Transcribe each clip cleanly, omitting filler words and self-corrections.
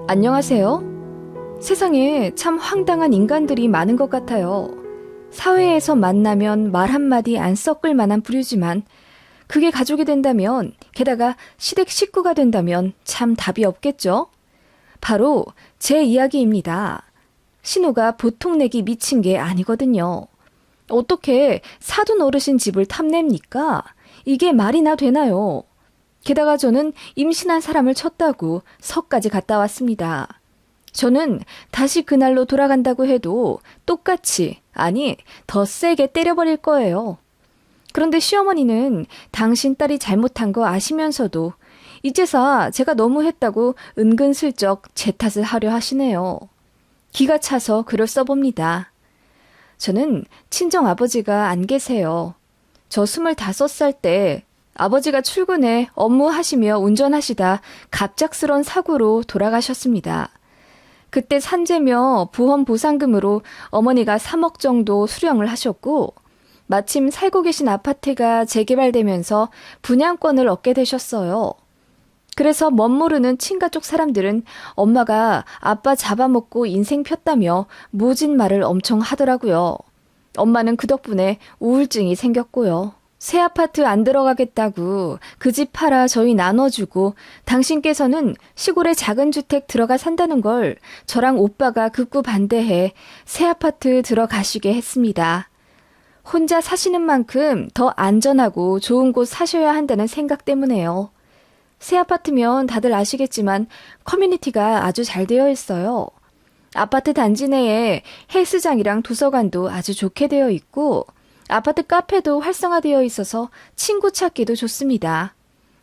안녕하세요. 세상에 참 황당한 인간들이 많은 것 같아요. 사회에서 만나면 말 한마디 안 섞을 만한 부류지만 그게 가족이 된다면, 게다가 시댁 식구가 된다면 참 답이 없겠죠? 바로 제 이야기입니다. 신우가 보통 내기 미친 게 아니거든요. 어떻게 사돈 어르신 집을 탐냅니까? 이게 말이나 되나요? 게다가 저는 임신한 사람을 쳤다고 석까지 갔다 왔습니다. 저는 다시 그날로 돌아간다고 해도 똑같이, 아니, 더 세게 때려버릴 거예요. 그런데 시어머니는 당신 딸이 잘못한 거 아시면서도 이제서 제가 너무했다고 은근슬쩍 제 탓을 하려 하시네요. 기가 차서 글을 써봅니다. 저는 친정아버지가 안 계세요. 저 25살 때 아버지가 출근해 업무하시며 운전하시다 갑작스런 사고로 돌아가셨습니다. 그때 산재며 보험 보상금으로 어머니가 3억 정도 수령을 하셨고, 마침 살고 계신 아파트가 재개발되면서 분양권을 얻게 되셨어요. 그래서 멋모르는 친가 쪽 사람들은 엄마가 아빠 잡아먹고 인생 폈다며 모진 말을 엄청 하더라고요. 엄마는 그 덕분에 우울증이 생겼고요. 새 아파트 안 들어가겠다고 그 집 팔아 저희 나눠주고 당신께서는 시골에 작은 주택 들어가 산다는 걸 저랑 오빠가 극구 반대해 새 아파트 들어가시게 했습니다. 혼자 사시는 만큼 더 안전하고 좋은 곳 사셔야 한다는 생각 때문에요. 새 아파트면 다들 아시겠지만 커뮤니티가 아주 잘 되어 있어요. 아파트 단지 내에 헬스장이랑 도서관도 아주 좋게 되어 있고 아파트 카페도 활성화되어 있어서 친구 찾기도 좋습니다.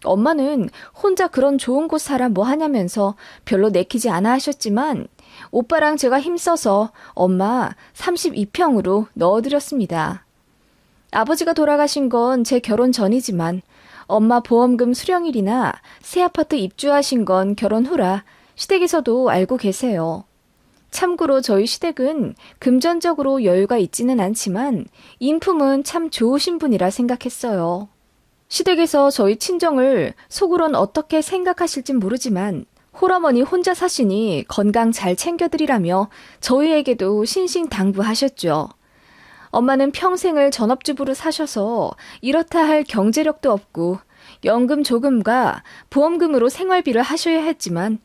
엄마는 혼자 그런 좋은 곳 살아 뭐 하냐면서 별로 내키지 않아 하셨지만 오빠랑 제가 힘써서 엄마 32평으로 넣어드렸습니다. 아버지가 돌아가신 건 제 결혼 전이지만 엄마 보험금 수령일이나 새 아파트 입주하신 건 결혼 후라 시댁에서도 알고 계세요. 참고로 저희 시댁은 금전적으로 여유가 있지는 않지만 인품은 참 좋으신 분이라 생각했어요. 시댁에서 저희 친정을 속으론 어떻게 생각하실진 모르지만 홀어머니 혼자 사시니 건강 잘 챙겨드리라며 저희에게도 신신당부하셨죠. 엄마는 평생을 전업주부로 사셔서 이렇다 할 경제력도 없고 연금 조금과 보험금으로 생활비를 하셔야 했지만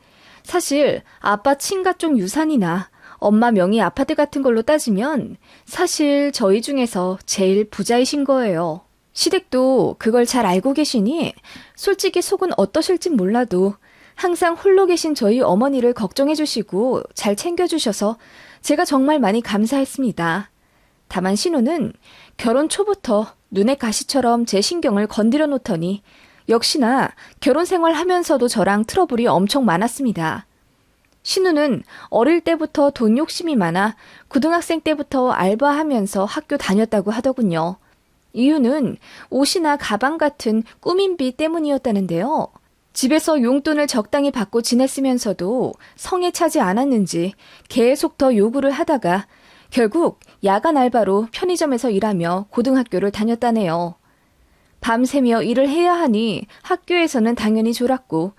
사실 아빠 친가 쪽 유산이나 엄마 명의 아파트 같은 걸로 따지면 사실 저희 중에서 제일 부자이신 거예요. 시댁도 그걸 잘 알고 계시니 솔직히 속은 어떠실진 몰라도 항상 홀로 계신 저희 어머니를 걱정해 주시고 잘 챙겨주셔서 제가 정말 많이 감사했습니다. 다만 신우는 결혼 초부터 눈의 가시처럼 제 신경을 건드려 놓더니 역시나 결혼 생활하면서도 저랑 트러블이 엄청 많았습니다. 신우는 어릴 때부터 돈 욕심이 많아 고등학생 때부터 알바하면서 학교 다녔다고 하더군요. 이유는 옷이나 가방 같은 꾸민비 때문이었다는데요. 집에서 용돈을 적당히 받고 지냈으면서도 성에 차지 않았는지 계속 더 요구를 하다가 결국 야간 알바로 편의점에서 일하며 고등학교를 다녔다네요. 밤새며 일을 해야 하니 학교에서는 당연히 졸았고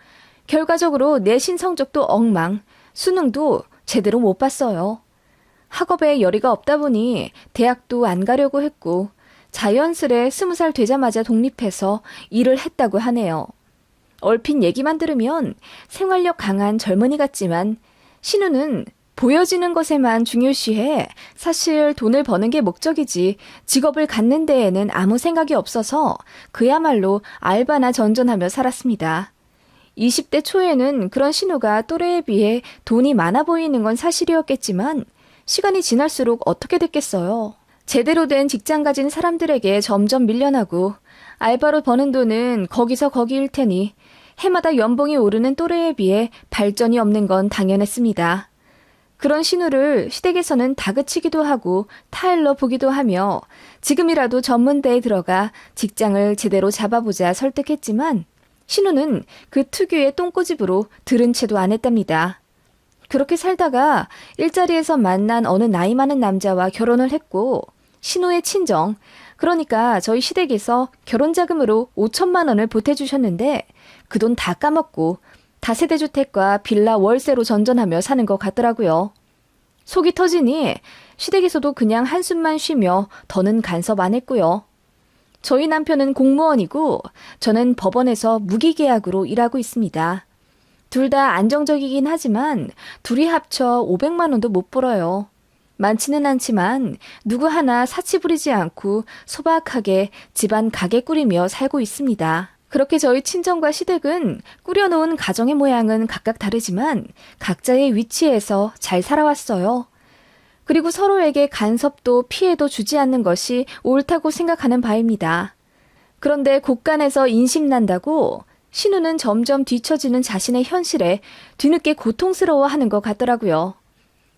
결과적으로 내신 성적도 엉망, 수능도 제대로 못 봤어요. 학업에 열의가 없다 보니 대학도 안 가려고 했고 자연스레 20살 되자마자 독립해서 일을 했다고 하네요. 얼핏 얘기만 들으면 생활력 강한 젊은이 같지만 신우는 보여지는 것에만 중요시해 사실 돈을 버는 게 목적이지 직업을 갖는 데에는 아무 생각이 없어서 그야말로 알바나 전전하며 살았습니다. 20대 초에는 그런 신우가 또래에 비해 돈이 많아 보이는 건 사실이었겠지만 시간이 지날수록 어떻게 됐겠어요. 제대로 된 직장 가진 사람들에게 점점 밀려나고 알바로 버는 돈은 거기서 거기일 테니 해마다 연봉이 오르는 또래에 비해 발전이 없는 건 당연했습니다. 그런 신우를 시댁에서는 다그치기도 하고 타일러 보기도 하며 지금이라도 전문대에 들어가 직장을 제대로 잡아보자 설득했지만 신우는 그 특유의 똥꼬집으로 들은 채도 안 했답니다. 그렇게 살다가 일자리에서 만난 어느 나이 많은 남자와 결혼을 했고 신우의 친정, 그러니까 저희 시댁에서 결혼자금으로 5천만 원을 보태주셨는데 그 돈 다 까먹고 다세대 주택과 빌라 월세로 전전하며 사는 것 같더라고요. 속이 터지니 시댁에서도 그냥 한숨만 쉬며 더는 간섭 안 했고요. 저희 남편은 공무원이고 저는 법원에서 무기계약으로 일하고 있습니다. 둘 다 안정적이긴 하지만 둘이 합쳐 500만 원도 못 벌어요. 많지는 않지만 누구 하나 사치 부리지 않고 소박하게 집안 가게 꾸리며 살고 있습니다. 그렇게 저희 친정과 시댁은 꾸려놓은 가정의 모양은 각각 다르지만 각자의 위치에서 잘 살아왔어요. 그리고 서로에게 간섭도 피해도 주지 않는 것이 옳다고 생각하는 바입니다. 그런데 곳간에서 인심난다고 신우는 점점 뒤처지는 자신의 현실에 뒤늦게 고통스러워하는 것 같더라고요.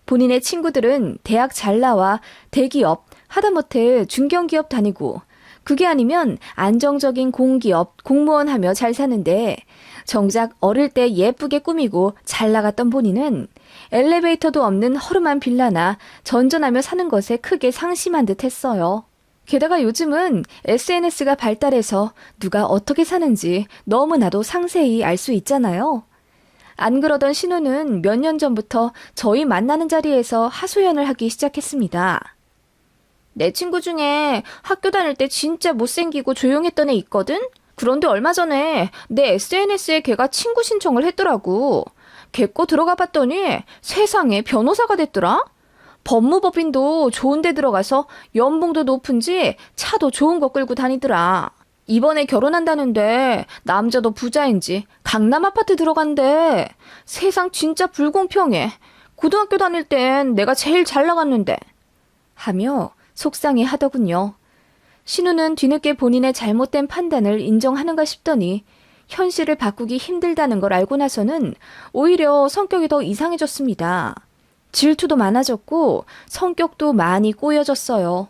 본인의 친구들은 대학 잘 나와 대기업, 하다못해 중견기업 다니고 그게 아니면 안정적인 공기업, 공무원 하며 잘 사는데 정작 어릴 때 예쁘게 꾸미고 잘 나갔던 본인은 엘리베이터도 없는 허름한 빌라나 전전하며 사는 것에 크게 상심한 듯 했어요. 게다가 요즘은 SNS가 발달해서 누가 어떻게 사는지 너무나도 상세히 알 수 있잖아요. 안 그러던 신우는 몇 년 전부터 저희 만나는 자리에서 하소연을 하기 시작했습니다. 내 친구 중에 학교 다닐 때 진짜 못생기고 조용했던 애 있거든? 그런데 얼마 전에 내 SNS에 걔가 친구 신청을 했더라고. 걔 거 들어가 봤더니 세상에 변호사가 됐더라? 법무법인도 좋은 데 들어가서 연봉도 높은지 차도 좋은 거 끌고 다니더라. 이번에 결혼한다는데 남자도 부자인지 강남 아파트 들어간대. 세상 진짜 불공평해. 고등학교 다닐 땐 내가 제일 잘 나갔는데. 하며 속상해 하더군요. 신우는 뒤늦게 본인의 잘못된 판단을 인정하는가 싶더니 현실을 바꾸기 힘들다는 걸 알고 나서는 오히려 성격이 더 이상해졌습니다. 질투도 많아졌고 성격도 많이 꼬여졌어요.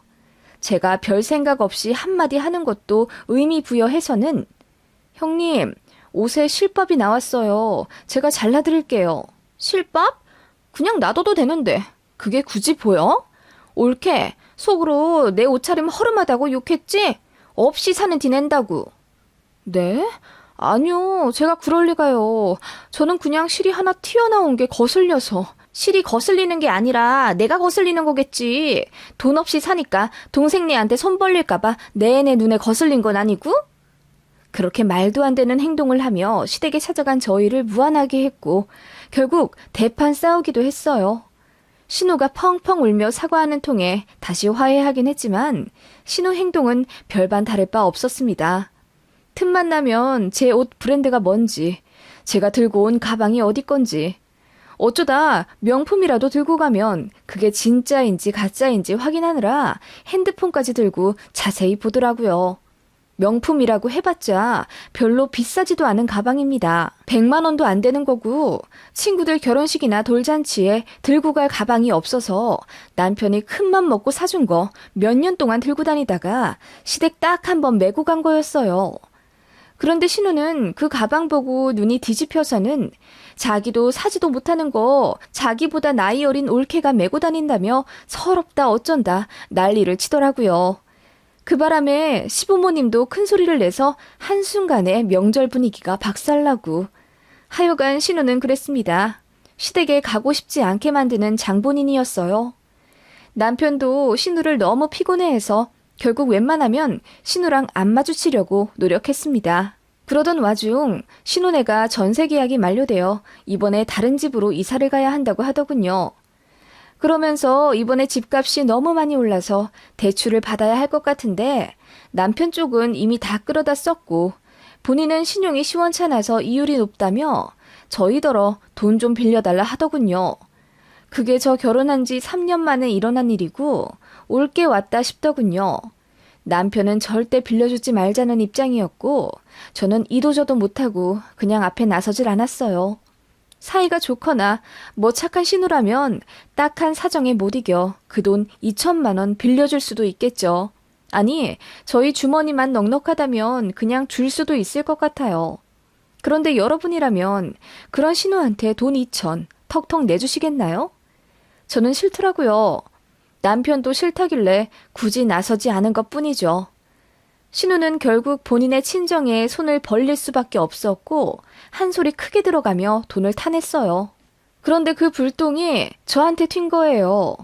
제가 별 생각 없이 한마디 하는 것도 의미 부여해서는 형님, 옷에 실밥이 나왔어요. 제가 잘라드릴게요. 실밥? 그냥 놔둬도 되는데 그게 굳이 보여? 옳게 속으로 내 옷차림 허름하다고 욕했지? 없이 사는 티 낸다고. 네? 아니요, 제가 그럴 리가요. 저는 그냥 실이 하나 튀어나온 게 거슬려서. 실이 거슬리는 게 아니라 내가 거슬리는 거겠지. 돈 없이 사니까 동생네한테 손 벌릴까봐 내내 눈에 거슬린 건 아니고? 그렇게 말도 안 되는 행동을 하며 시댁에 찾아간 저희를 무안하게 했고 결국 대판 싸우기도 했어요. 신우가 펑펑 울며 사과하는 통에 다시 화해하긴 했지만 신우 행동은 별반 다를 바 없었습니다. 틈만 나면 제 옷 브랜드가 뭔지, 제가 들고 온 가방이 어디 건지, 어쩌다 명품이라도 들고 가면 그게 진짜인지 가짜인지 확인하느라 핸드폰까지 들고 자세히 보더라고요. 명품이라고 해봤자 별로 비싸지도 않은 가방입니다. 100만 원도 안 되는 거고 친구들 결혼식이나 돌잔치에 들고 갈 가방이 없어서 남편이 큰맘 먹고 사준 거 몇 년 동안 들고 다니다가 시댁 딱 한 번 메고 간 거였어요. 그런데 신우는 그 가방 보고 눈이 뒤집혀서는 자기도 사지도 못하는 거 자기보다 나이 어린 올케가 메고 다닌다며 서럽다 어쩐다 난리를 치더라고요. 그 바람에 시부모님도 큰 소리를 내서 한순간에 명절 분위기가 박살나고 하여간 신우는 그랬습니다. 시댁에 가고 싶지 않게 만드는 장본인이었어요. 남편도 신우를 너무 피곤해해서 결국 웬만하면 신우랑 안 마주치려고 노력했습니다. 그러던 와중 신우네가 전세 계약이 만료되어 이번에 다른 집으로 이사를 가야 한다고 하더군요. 그러면서 이번에 집값이 너무 많이 올라서 대출을 받아야 할 것 같은데 남편 쪽은 이미 다 끌어다 썼고 본인은 신용이 시원찮아서 이율이 높다며 저희더러 돈 좀 빌려달라 하더군요. 그게 저 결혼한 지 3년 만에 일어난 일이고 올게 왔다 싶더군요. 남편은 절대 빌려주지 말자는 입장이었고 저는 이도저도 못하고 그냥 앞에 나서질 않았어요. 사이가 좋거나 뭐 착한 신우라면 딱한 사정에 못 이겨 그 돈 2천만 원 빌려줄 수도 있겠죠. 아니, 저희 주머니만 넉넉하다면 그냥 줄 수도 있을 것 같아요. 그런데 여러분이라면 그런 신우한테 돈 2천 턱턱 내주시겠나요? 저는 싫더라고요. 남편도 싫다길래 굳이 나서지 않은 것뿐이죠. 신우는 결국 본인의 친정에 손을 벌릴 수밖에 없었고 한 소리 크게 들어가며 돈을 타냈어요. 그런데 그 불똥이 저한테 튄 거예요.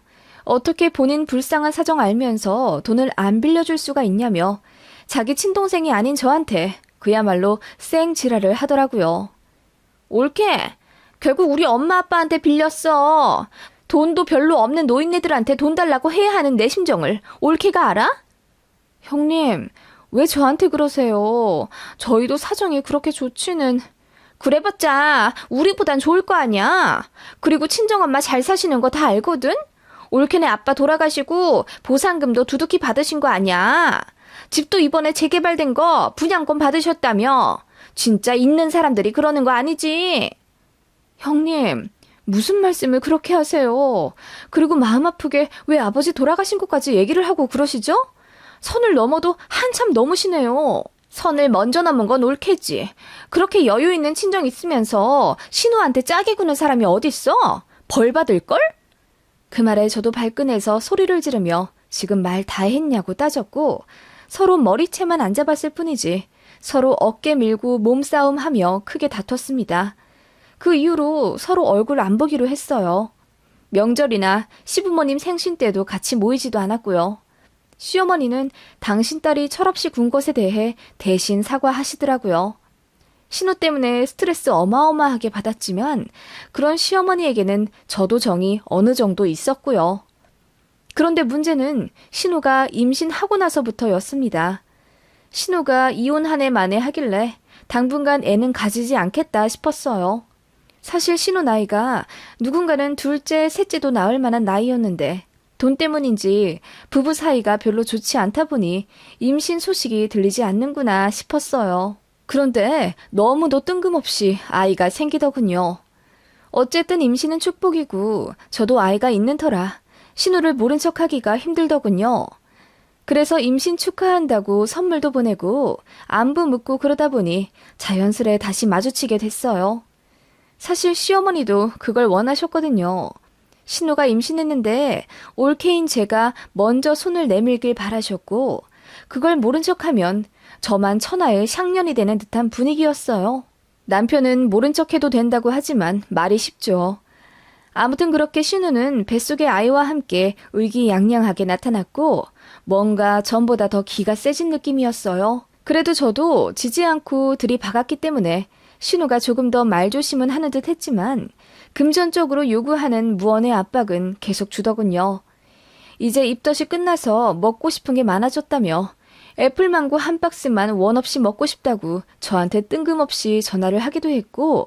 어떻게 본인 불쌍한 사정 알면서 돈을 안 빌려줄 수가 있냐며 자기 친동생이 아닌 저한테 그야말로 쌩 지랄을 하더라고요. 옳게 결국 우리 엄마 아빠한테 빌렸어. 돈도 별로 없는 노인네들한테 돈 달라고 해야 하는 내 심정을 옳게가 알아? 형님, 왜 저한테 그러세요? 저희도 사정이 그렇게 좋지는. 그래봤자 우리보단 좋을 거 아니야. 그리고 친정엄마 잘 사시는 거 다 알거든? 올케네 아빠 돌아가시고 보상금도 두둑히 받으신 거 아니야. 집도 이번에 재개발된 거 분양권 받으셨다며. 진짜 있는 사람들이 그러는 거 아니지? 형님, 무슨 말씀을 그렇게 하세요? 그리고 마음 아프게 왜 아버지 돌아가신 것까지 얘기를 하고 그러시죠? 선을 넘어도 한참 넘으시네요. 선을 먼저 넘은 건 옳겠지. 그렇게 여유 있는 친정 있으면서 신우한테 짜게 구는 사람이 어딨어? 벌 받을걸? 그 말에 저도 발끈해서 소리를 지르며 지금 말 다 했냐고 따졌고 서로 머리채만 안 잡았을 뿐이지 서로 어깨 밀고 몸싸움하며 크게 다퉜습니다. 그 이후로 서로 얼굴 안 보기로 했어요. 명절이나 시부모님 생신 때도 같이 모이지도 않았고요. 시어머니는 당신 딸이 철없이 군 것에 대해 대신 사과하시더라고요. 신우 때문에 스트레스 어마어마하게 받았지만 그런 시어머니에게는 저도 정이 어느 정도 있었고요. 그런데 문제는 신우가 임신하고 나서부터였습니다. 신우가 이혼 한 해 만에 하길래 당분간 애는 가지지 않겠다 싶었어요. 사실 신우 나이가 누군가는 둘째, 셋째도 낳을 만한 나이였는데 돈 때문인지 부부 사이가 별로 좋지 않다 보니 임신 소식이 들리지 않는구나 싶었어요. 그런데 너무도 뜬금없이 아이가 생기더군요. 어쨌든 임신은 축복이고 저도 아이가 있는 터라 신우를 모른 척하기가 힘들더군요. 그래서 임신 축하한다고 선물도 보내고 안부 묻고 그러다 보니 자연스레 다시 마주치게 됐어요. 사실 시어머니도 그걸 원하셨거든요. 신우가 임신했는데 올케인 제가 먼저 손을 내밀길 바라셨고 그걸 모른 척하면 저만 천하의 샹년이 되는 듯한 분위기였어요. 남편은 모른 척해도 된다고 하지만 말이 쉽죠. 아무튼 그렇게 신우는 뱃속의 아이와 함께 의기양양하게 나타났고 뭔가 전보다 더 기가 세진 느낌이었어요. 그래도 저도 지지 않고 들이박았기 때문에 신우가 조금 더 말조심은 하는 듯 했지만 금전적으로 요구하는 무언의 압박은 계속 주더군요. 이제 입덧이 끝나서 먹고 싶은 게 많아졌다며 애플망고 한 박스만 원 없이 먹고 싶다고 저한테 뜬금없이 전화를 하기도 했고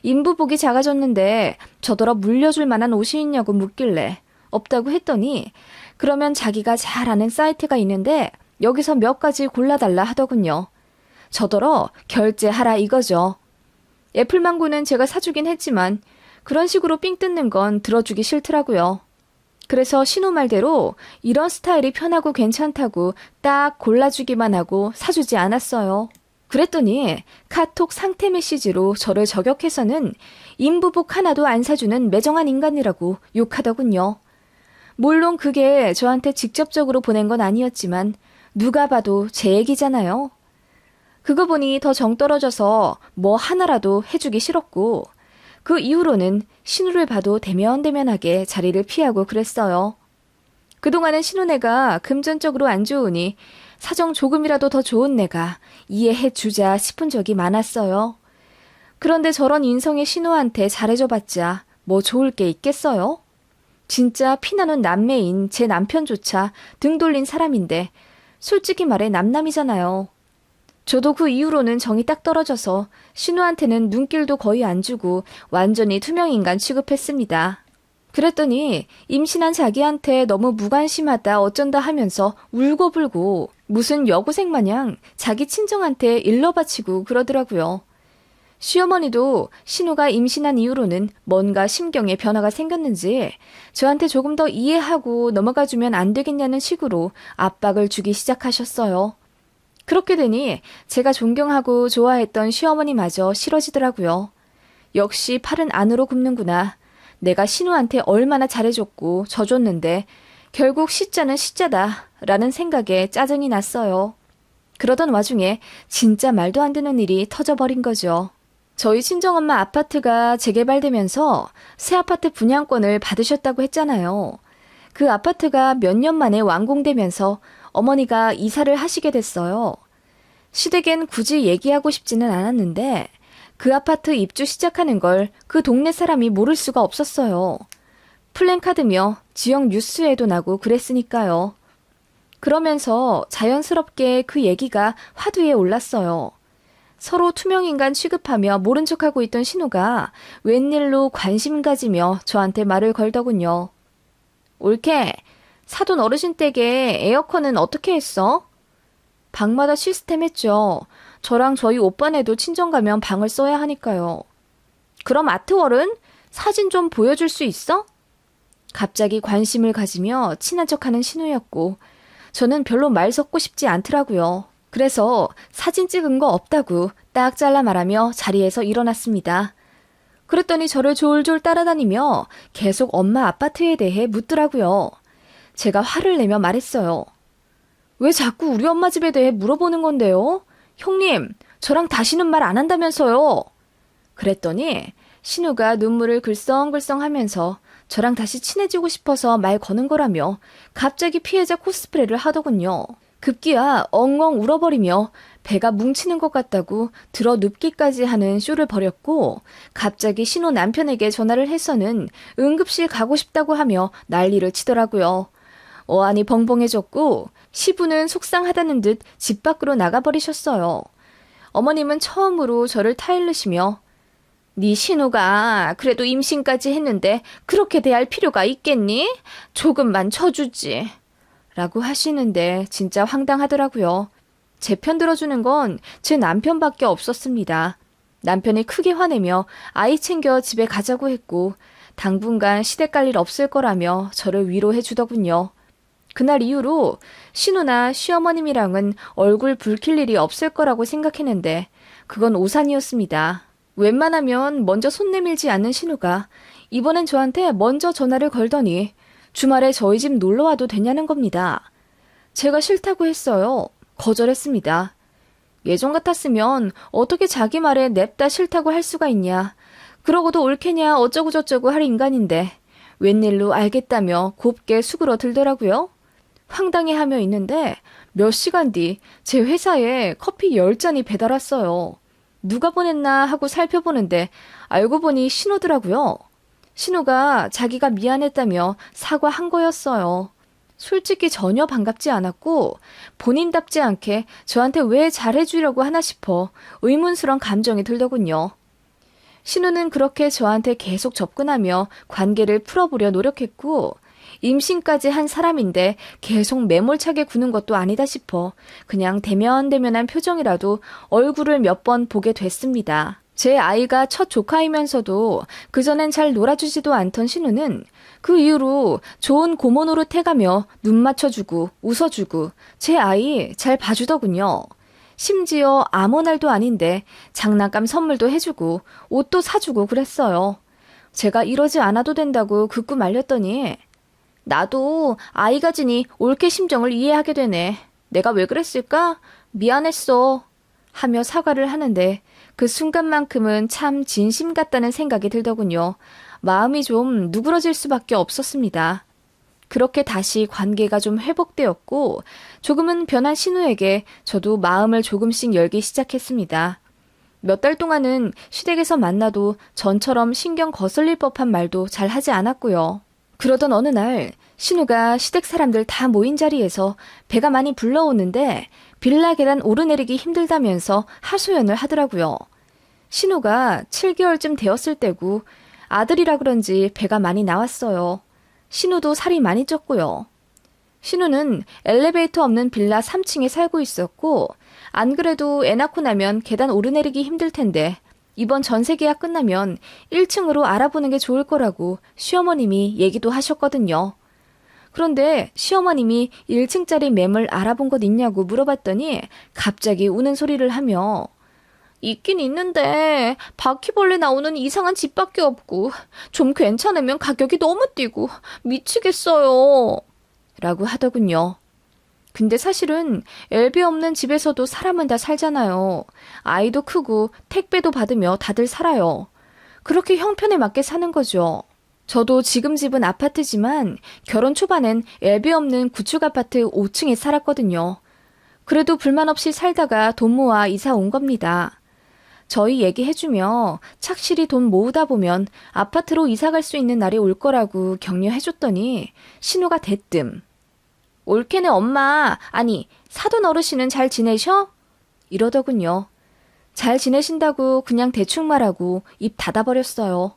인부복이 작아졌는데 저더러 물려줄 만한 옷이 있냐고 묻길래 없다고 했더니 그러면 자기가 잘 아는 사이트가 있는데 여기서 몇 가지 골라달라 하더군요. 저더러 결제하라 이거죠. 애플망고는 제가 사주긴 했지만 그런 식으로 삥 뜯는 건 들어주기 싫더라고요. 그래서 신우 말대로 이런 스타일이 편하고 괜찮다고 딱 골라주기만 하고 사주지 않았어요. 그랬더니 카톡 상태 메시지로 저를 저격해서는 인부복 하나도 안 사주는 매정한 인간이라고 욕하더군요. 물론 그게 저한테 직접적으로 보낸 건 아니었지만 누가 봐도 제 얘기잖아요. 그거 보니 더 정 떨어져서 뭐 하나라도 해주기 싫었고 그 이후로는 신우를 봐도 대면대면하게 자리를 피하고 그랬어요. 그동안은 신우네가 금전적으로 안 좋으니 사정 조금이라도 더 좋은 내가 이해해주자 싶은 적이 많았어요. 그런데 저런 인성의 신우한테 잘해줘봤자 뭐 좋을 게 있겠어요? 진짜 피나는 남매인 제 남편조차 등 돌린 사람인데 솔직히 말해 남남이잖아요. 저도 그 이후로는 정이 딱 떨어져서 신우한테는 눈길도 거의 안 주고 완전히 투명인간 취급했습니다. 그랬더니 임신한 자기한테 너무 무관심하다 어쩐다 하면서 울고불고 무슨 여고생 마냥 자기 친정한테 일러 바치고 그러더라고요. 시어머니도 신우가 임신한 이후로는 뭔가 심경에 변화가 생겼는지 저한테 조금 더 이해하고 넘어가주면 안 되겠냐는 식으로 압박을 주기 시작하셨어요. 그렇게 되니 제가 존경하고 좋아했던 시어머니마저 싫어지더라고요. 역시 팔은 안으로 굽는구나. 내가 신우한테 얼마나 잘해줬고 져줬는데 결국 시자는 시자다 라는 생각에 짜증이 났어요. 그러던 와중에 진짜 말도 안 되는 일이 터져버린 거죠. 저희 친정엄마 아파트가 재개발되면서 새 아파트 분양권을 받으셨다고 했잖아요. 그 아파트가 몇 년 만에 완공되면서 어머니가 이사를 하시게 됐어요. 시댁엔 굳이 얘기하고 싶지는 않았는데 그 아파트 입주 시작하는 걸 그 동네 사람이 모를 수가 없었어요. 플랜카드며 지역 뉴스에도 나고 그랬으니까요. 그러면서 자연스럽게 그 얘기가 화두에 올랐어요. 서로 투명인간 취급하며 모른 척하고 있던 신우가 웬일로 관심 가지며 저한테 말을 걸더군요. 올케, 사돈 어르신 댁에 에어컨은 어떻게 했어? 방마다 시스템 했죠. 저랑 저희 오빠네도 친정 가면 방을 써야 하니까요. 그럼 아트월은? 사진 좀 보여줄 수 있어? 갑자기 관심을 가지며 친한 척하는 신우였고 저는 별로 말 섞고 싶지 않더라고요. 그래서 사진 찍은 거 없다고 딱 잘라 말하며 자리에서 일어났습니다. 그랬더니 저를 졸졸 따라다니며 계속 엄마 아파트에 대해 묻더라고요. 제가 화를 내며 말했어요. 왜 자꾸 우리 엄마 집에 대해 물어보는 건데요? 형님, 저랑 다시는 말 안 한다면서요. 그랬더니 신우가 눈물을 글썽글썽 하면서 저랑 다시 친해지고 싶어서 말 거는 거라며 갑자기 피해자 코스프레를 하더군요. 급기야 엉엉 울어버리며 배가 뭉치는 것 같다고 들어 눕기까지 하는 쇼를 벌였고 갑자기 신우 남편에게 전화를 해서는 응급실 가고 싶다고 하며 난리를 치더라고요. 어안이 벙벙해졌고 시부는 속상하다는 듯 집 밖으로 나가버리셨어요. 어머님은 처음으로 저를 타일르시며 네 신우가 그래도 임신까지 했는데 그렇게 대할 필요가 있겠니? 조금만 쳐주지. 라고 하시는데 진짜 황당하더라고요. 제 편 들어주는 건 제 남편밖에 없었습니다. 남편이 크게 화내며 아이 챙겨 집에 가자고 했고 당분간 시댁 갈 일 없을 거라며 저를 위로해 주더군요. 그날 이후로 신우나 시어머님이랑은 얼굴 붉힐 일이 없을 거라고 생각했는데 그건 오산이었습니다. 웬만하면 먼저 손 내밀지 않는 신우가 이번엔 저한테 먼저 전화를 걸더니 주말에 저희 집 놀러와도 되냐는 겁니다. 제가 싫다고 했어요. 거절했습니다. 예전 같았으면 어떻게 자기 말에 냅다 싫다고 할 수가 있냐. 그러고도 옳겠냐 어쩌고저쩌고 할 인간인데 웬일로 알겠다며 곱게 수그러 들더라고요. 황당해하며 있는데 몇 시간 뒤 제 회사에 커피 10잔이 배달 왔어요. 누가 보냈나 하고 살펴보는데 알고 보니 신우더라고요. 신우가 자기가 미안했다며 사과한 거였어요. 솔직히 전혀 반갑지 않았고 본인답지 않게 저한테 왜 잘해주려고 하나 싶어 의문스러운 감정이 들더군요. 신우는 그렇게 저한테 계속 접근하며 관계를 풀어보려 노력했고 임신까지 한 사람인데 계속 매몰차게 구는 것도 아니다 싶어 그냥 대면대면한 표정이라도 얼굴을 몇 번 보게 됐습니다. 제 아이가 첫 조카이면서도 그전엔 잘 놀아주지도 않던 신우는 그 이후로 좋은 고모 노릇해가며 눈 맞춰주고 웃어주고 제 아이 잘 봐주더군요. 심지어 아무 날도 아닌데 장난감 선물도 해주고 옷도 사주고 그랬어요. 제가 이러지 않아도 된다고 극구 말렸더니 나도 아이 가지니 올케 심정을 이해하게 되네. 내가 왜 그랬을까? 미안했어. 하며 사과를 하는데 그 순간만큼은 참 진심 같다는 생각이 들더군요. 마음이 좀 누그러질 수밖에 없었습니다. 그렇게 다시 관계가 좀 회복되었고 조금은 변한 신우에게 저도 마음을 조금씩 열기 시작했습니다. 몇 달 동안은 시댁에서 만나도 전처럼 신경 거슬릴 법한 말도 잘 하지 않았고요. 그러던 어느 날 신우가 시댁 사람들 다 모인 자리에서 배가 많이 불러오는데 빌라 계단 오르내리기 힘들다면서 하소연을 하더라고요. 신우가 7개월쯤 되었을 때고 아들이라 그런지 배가 많이 나왔어요. 신우도 살이 많이 쪘고요. 신우는 엘리베이터 없는 빌라 3층에 살고 있었고 안 그래도 애 낳고 나면 계단 오르내리기 힘들 텐데 이번 전세 계약 끝나면 1층으로 알아보는 게 좋을 거라고 시어머님이 얘기도 하셨거든요. 그런데 시어머님이 1층짜리 매물 알아본 것 있냐고 물어봤더니 갑자기 우는 소리를 하며 있긴 있는데 바퀴벌레 나오는 이상한 집밖에 없고 좀 괜찮으면 가격이 너무 뛰고 미치겠어요. 라고 하더군요. 근데 사실은 엘베 없는 집에서도 사람은 다 살잖아요. 아이도 크고 택배도 받으며 다들 살아요. 그렇게 형편에 맞게 사는 거죠. 저도 지금 집은 아파트지만 결혼 초반엔 엘베 없는 구축 아파트 5층에 살았거든요. 그래도 불만 없이 살다가 돈 모아 이사 온 겁니다. 저희 얘기해주며 착실히 돈 모으다 보면 아파트로 이사 갈 수 있는 날이 올 거라고 격려해줬더니 신우가 대뜸 올케네 엄마, 아니 사돈 어르신은 잘 지내셔? 이러더군요. 잘 지내신다고 그냥 대충 말하고 입 닫아버렸어요.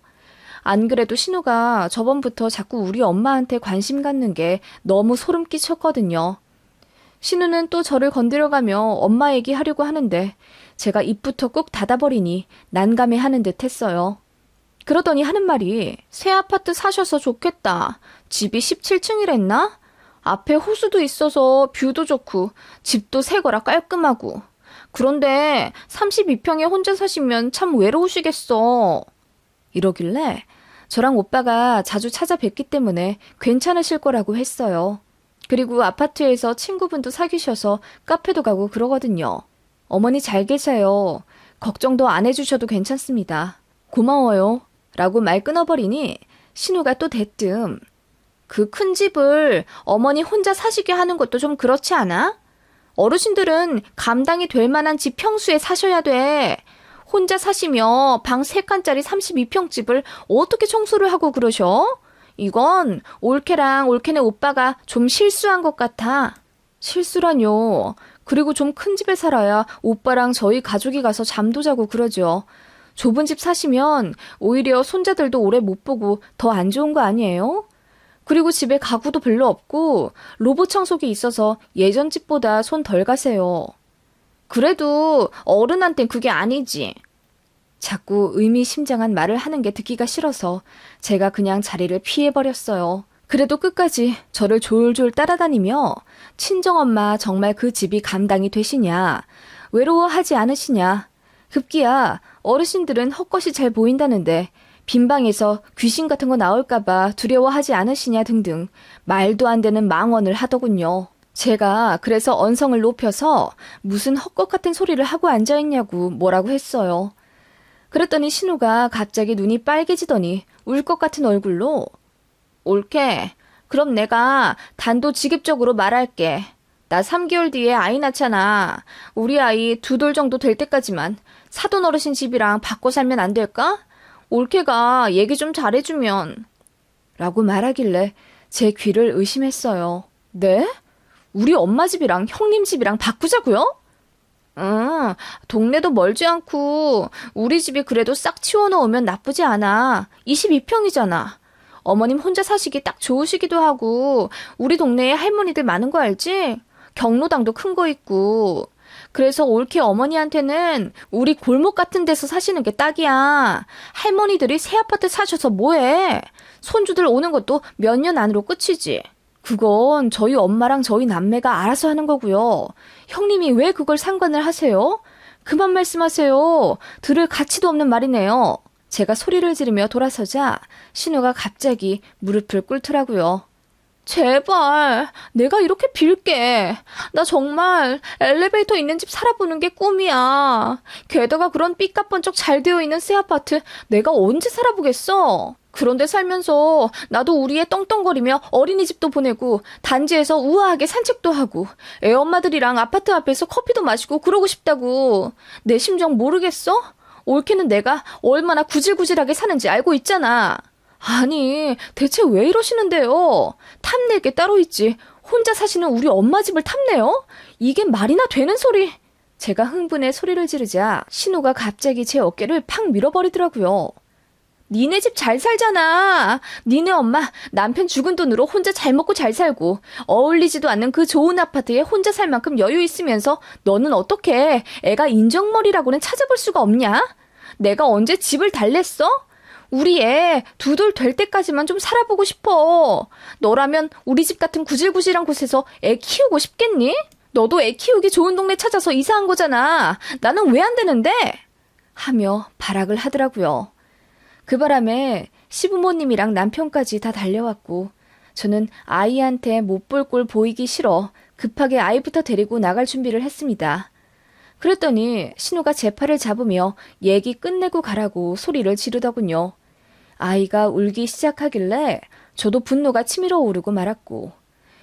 안 그래도 신우가 저번부터 자꾸 우리 엄마한테 관심 갖는 게 너무 소름 끼쳤거든요. 신우는 또 저를 건드려가며 엄마 얘기하려고 하는데 제가 입부터 꾹 닫아버리니 난감해하는 듯 했어요. 그러더니 하는 말이 새 아파트 사셔서 좋겠다. 집이 17층이랬나? 앞에 호수도 있어서 뷰도 좋고 집도 새 거라 깔끔하고. 그런데 32평에 혼자 사시면 참 외로우시겠어. 이러길래 저랑 오빠가 자주 찾아뵙기 때문에 괜찮으실 거라고 했어요. 그리고 아파트에서 친구분도 사귀셔서 카페도 가고 그러거든요. 어머니 잘 계세요. 걱정도 안 해주셔도 괜찮습니다. 고마워요. 라고 말 끊어버리니 신우가 또 대뜸 그 큰 집을 어머니 혼자 사시게 하는 것도 좀 그렇지 않아? 어르신들은 감당이 될 만한 집 평수에 사셔야 돼. 혼자 사시며 방 3칸짜리 32평 집을 어떻게 청소를 하고 그러셔? 이건 올케랑 올케네 오빠가 좀 실수한 것 같아. 실수라뇨. 그리고 좀 큰 집에 살아야 오빠랑 저희 가족이 가서 잠도 자고 그러죠. 좁은 집 사시면 오히려 손자들도 오래 못 보고 더 안 좋은 거 아니에요? 그리고 집에 가구도 별로 없고 로봇 청소기 있어서 예전 집보다 손 덜 가세요. 그래도 어른한텐 그게 아니지. 자꾸 의미심장한 말을 하는 게 듣기가 싫어서 제가 그냥 자리를 피해버렸어요. 그래도 끝까지 저를 졸졸 따라다니며 친정엄마 정말 그 집이 감당이 되시냐, 외로워하지 않으시냐, 급기야 어르신들은 헛것이 잘 보인다는데 빈방에서 귀신 같은 거 나올까봐 두려워하지 않으시냐 등등 말도 안 되는 망언을 하더군요. 제가 그래서 언성을 높여서 무슨 헛것 같은 소리를 하고 앉아있냐고 뭐라고 했어요. 그랬더니 신우가 갑자기 눈이 빨개지더니 울 것 같은 얼굴로 올케, 그럼 내가 단도직입적으로 말할게. 나 3개월 뒤에 아이 낳잖아. 우리 아이 2돌 정도 될 때까지만 사돈 어르신 집이랑 바꿔 살면 안 될까? 올케가 얘기 좀 잘해주면. 라고 말하길래 제 귀를 의심했어요. 네? 우리 엄마 집이랑 형님 집이랑 바꾸자고요? 응, 동네도 멀지 않고 우리 집이 그래도 싹 치워놓으면 나쁘지 않아. 22평이잖아. 어머님 혼자 사시기 딱 좋으시기도 하고 우리 동네에 할머니들 많은 거 알지? 경로당도 큰 거 있고. 그래서 올케 어머니한테는 우리 골목 같은 데서 사시는 게 딱이야. 할머니들이 새 아파트 사셔서 뭐해? 손주들 오는 것도 몇 년 안으로 끝이지. 그건 저희 엄마랑 저희 남매가 알아서 하는 거고요. 형님이 왜 그걸 상관을 하세요? 그만 말씀하세요. 들을 가치도 없는 말이네요. 제가 소리를 지르며 돌아서자 신우가 갑자기 무릎을 꿇더라고요. 제발 내가 이렇게 빌게. 나 정말 엘리베이터 있는 집 살아보는 게 꿈이야. 게다가 그런 삐까뻔쩍 잘 되어 있는 새 아파트 내가 언제 살아보겠어. 그런데 살면서 나도 우리 애 떵떵거리며 어린이집도 보내고 단지에서 우아하게 산책도 하고 애엄마들이랑 아파트 앞에서 커피도 마시고 그러고 싶다고. 내 심정 모르겠어? 올케는 내가 얼마나 구질구질하게 사는지 알고 있잖아. 아니, 대체 왜 이러시는데요? 탐낼 게 따로 있지. 혼자 사시는 우리 엄마 집을 탐내요? 이게 말이나 되는 소리. 제가 흥분해 소리를 지르자 신우가 갑자기 제 어깨를 팍 밀어버리더라고요. 니네 집 잘 살잖아. 니네 엄마 남편 죽은 돈으로 혼자 잘 먹고 잘 살고 어울리지도 않는 그 좋은 아파트에 혼자 살 만큼 여유 있으면서 너는 어떻게 애가 인정머리라고는 찾아볼 수가 없냐? 내가 언제 집을 달랬어? 우리 애 2돌 될 때까지만 좀 살아보고 싶어. 너라면 우리 집 같은 구질구질한 곳에서 애 키우고 싶겠니? 너도 애 키우기 좋은 동네 찾아서 이사한 거잖아. 나는 왜 안 되는데? 하며 발악을 하더라고요. 그 바람에 시부모님이랑 남편까지 다 달려왔고 저는 아이한테 못 볼 꼴 보이기 싫어 급하게 아이부터 데리고 나갈 준비를 했습니다. 그랬더니 신우가 제 팔을 잡으며 얘기 끝내고 가라고 소리를 지르더군요. 아이가 울기 시작하길래 저도 분노가 치밀어 오르고 말았고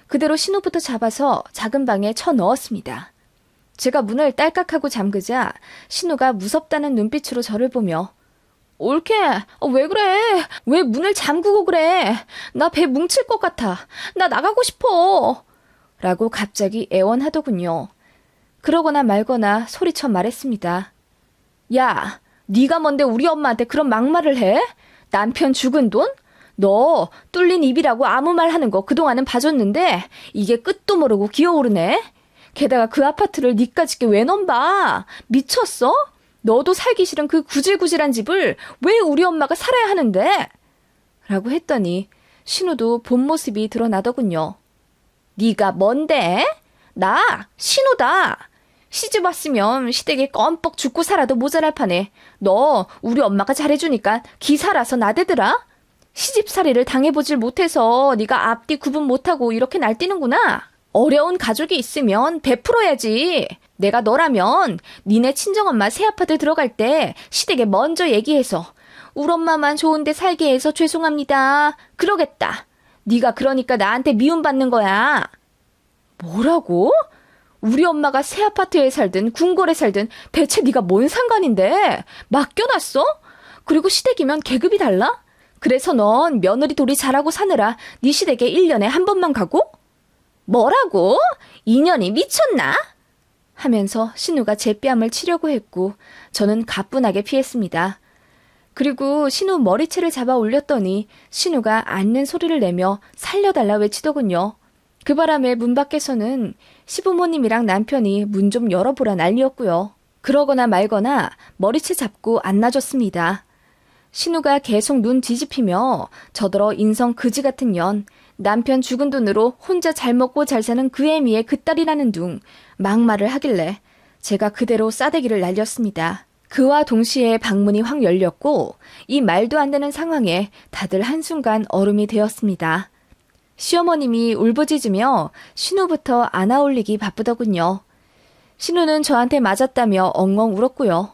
그대로 신우부터 잡아서 작은 방에 쳐넣었습니다. 제가 문을 딸깍하고 잠그자 신우가 무섭다는 눈빛으로 저를 보며 옳게, 왜 그래? 왜 문을 잠그고 그래? 나 배 뭉칠 것 같아. 나 나가고 싶어. 라고 갑자기 애원하더군요. 그러거나 말거나 소리쳐 말했습니다. 야, 네가 뭔데 우리 엄마한테 그런 막말을 해? 남편 죽은 돈? 너 뚫린 입이라고 아무 말 하는 거 그동안은 봐줬는데 이게 끝도 모르고 기어오르네? 게다가 그 아파트를 니까짓게 왜 넘봐? 미쳤어? 너도 살기 싫은 그 구질구질한 집을 왜 우리 엄마가 살아야 하는데? 라고 했더니 신우도 본 모습이 드러나더군요. 네가 뭔데? 나 신우다. 시집 왔으면 시댁에 껌뻑 죽고 살아도 모자랄 판에 너 우리 엄마가 잘해주니까 기사라서 나대더라? 시집살이를 당해보질 못해서 네가 앞뒤 구분 못하고 이렇게 날뛰는구나. 어려운 가족이 있으면 베풀어야지. 내가 너라면 니네 친정엄마 새 아파트 들어갈 때 시댁에 먼저 얘기해서 우리 엄마만 좋은데 살게 해서 죄송합니다. 그러겠다. 네가 그러니까 나한테 미움받는 거야. 뭐라고? 우리 엄마가 새 아파트에 살든 궁궐에 살든 대체 네가 뭔 상관인데? 맡겨놨어? 그리고 시댁이면 계급이 달라? 그래서 넌 며느리 돌이 잘하고 사느라 네 시댁에 1년에 한 번만 가고? 뭐라고? 인연이 미쳤나? 하면서 신우가 제 뺨을 치려고 했고 저는 가뿐하게 피했습니다. 그리고 신우 머리채를 잡아 올렸더니 신우가 앉는 소리를 내며 살려달라 외치더군요. 그 바람에 문 밖에서는 시부모님이랑 남편이 문 좀 열어보라 난리였고요. 그러거나 말거나 머리채 잡고 안 놔줬습니다. 신우가 계속 눈 뒤집히며 저더러 인성 그지 같은 년, 남편 죽은 돈으로 혼자 잘 먹고 잘 사는 그 애미의 그 딸이라는 둥 막말을 하길래 제가 그대로 싸대기를 날렸습니다. 그와 동시에 방문이 확 열렸고 이 말도 안 되는 상황에 다들 한순간 얼음이 되었습니다. 시어머님이 울부짖으며 신우부터 안아올리기 바쁘더군요. 신우는 저한테 맞았다며 엉엉 울었고요.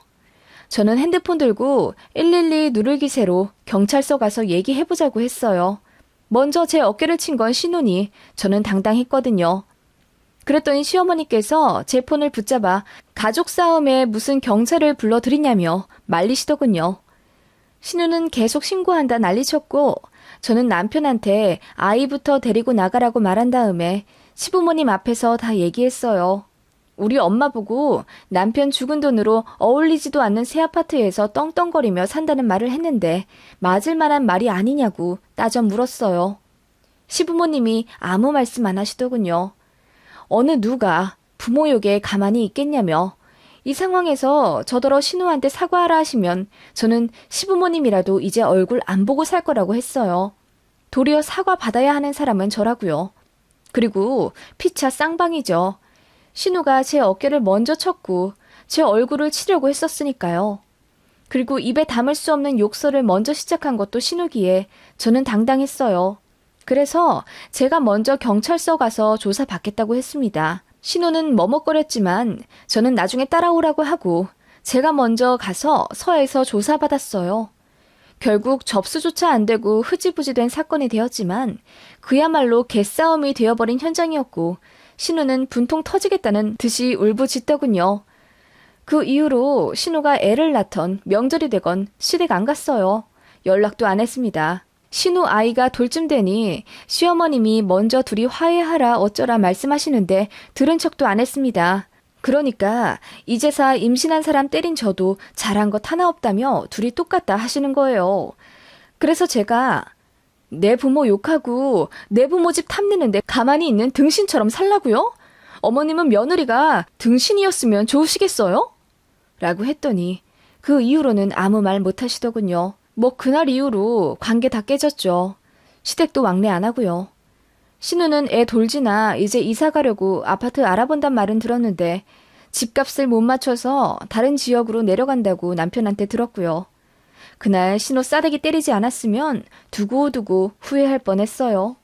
저는 핸드폰 들고 112 누를 기세로 경찰서 가서 얘기해보자고 했어요. 먼저 제 어깨를 친 건 신우니 저는 당당했거든요. 그랬더니 시어머니께서 제 폰을 붙잡아 가족 싸움에 무슨 경찰을 불러들이냐며 말리시더군요. 신우는 계속 신고한다 난리쳤고 저는 남편한테 아이부터 데리고 나가라고 말한 다음에 시부모님 앞에서 다 얘기했어요. 우리 엄마 보고 남편 죽은 돈으로 어울리지도 않는 새 아파트에서 떵떵거리며 산다는 말을 했는데 맞을 만한 말이 아니냐고 따져 물었어요. 시부모님이 아무 말씀 안 하시더군요. 어느 누가 부모 욕에 가만히 있겠냐며 이 상황에서 저더러 신우한테 사과하라 하시면 저는 시부모님이라도 이제 얼굴 안 보고 살 거라고 했어요. 도리어 사과 받아야 하는 사람은 저라고요. 그리고 피차 쌍방이죠. 신우가 제 어깨를 먼저 쳤고 제 얼굴을 치려고 했었으니까요. 그리고 입에 담을 수 없는 욕설을 먼저 시작한 것도 신우기에 저는 당당했어요. 그래서 제가 먼저 경찰서 가서 조사받겠다고 했습니다. 신우는 머뭇거렸지만 저는 나중에 따라오라고 하고 제가 먼저 가서 서에서 조사받았어요. 결국 접수조차 안 되고 흐지부지 된 사건이 되었지만 그야말로 개싸움이 되어버린 현장이었고 신우는 분통 터지겠다는 듯이 울부짖더군요. 그 이후로 신우가 애를 낳던 명절이 되건 시댁 안 갔어요. 연락도 안 했습니다. 신우 아이가 돌쯤 되니 시어머님이 먼저 둘이 화해하라 어쩌라 말씀하시는데 들은 척도 안 했습니다. 그러니까 이제사 임신한 사람 때린 저도 잘한 것 하나 없다며 둘이 똑같다 하시는 거예요. 그래서 제가 내 부모 욕하고 내 부모 집 탐내는데 가만히 있는 등신처럼 살라고요? 어머님은 며느리가 등신이었으면 좋으시겠어요? 라고 했더니 그 이후로는 아무 말 못 하시더군요. 뭐 그날 이후로 관계 다 깨졌죠. 시댁도 왕래 안 하고요. 신우는 애 돌지나 이제 이사 가려고 아파트 알아본단 말은 들었는데 집값을 못 맞춰서 다른 지역으로 내려간다고 남편한테 들었고요. 그날 신우 싸대기 때리지 않았으면 두고두고 후회할 뻔했어요.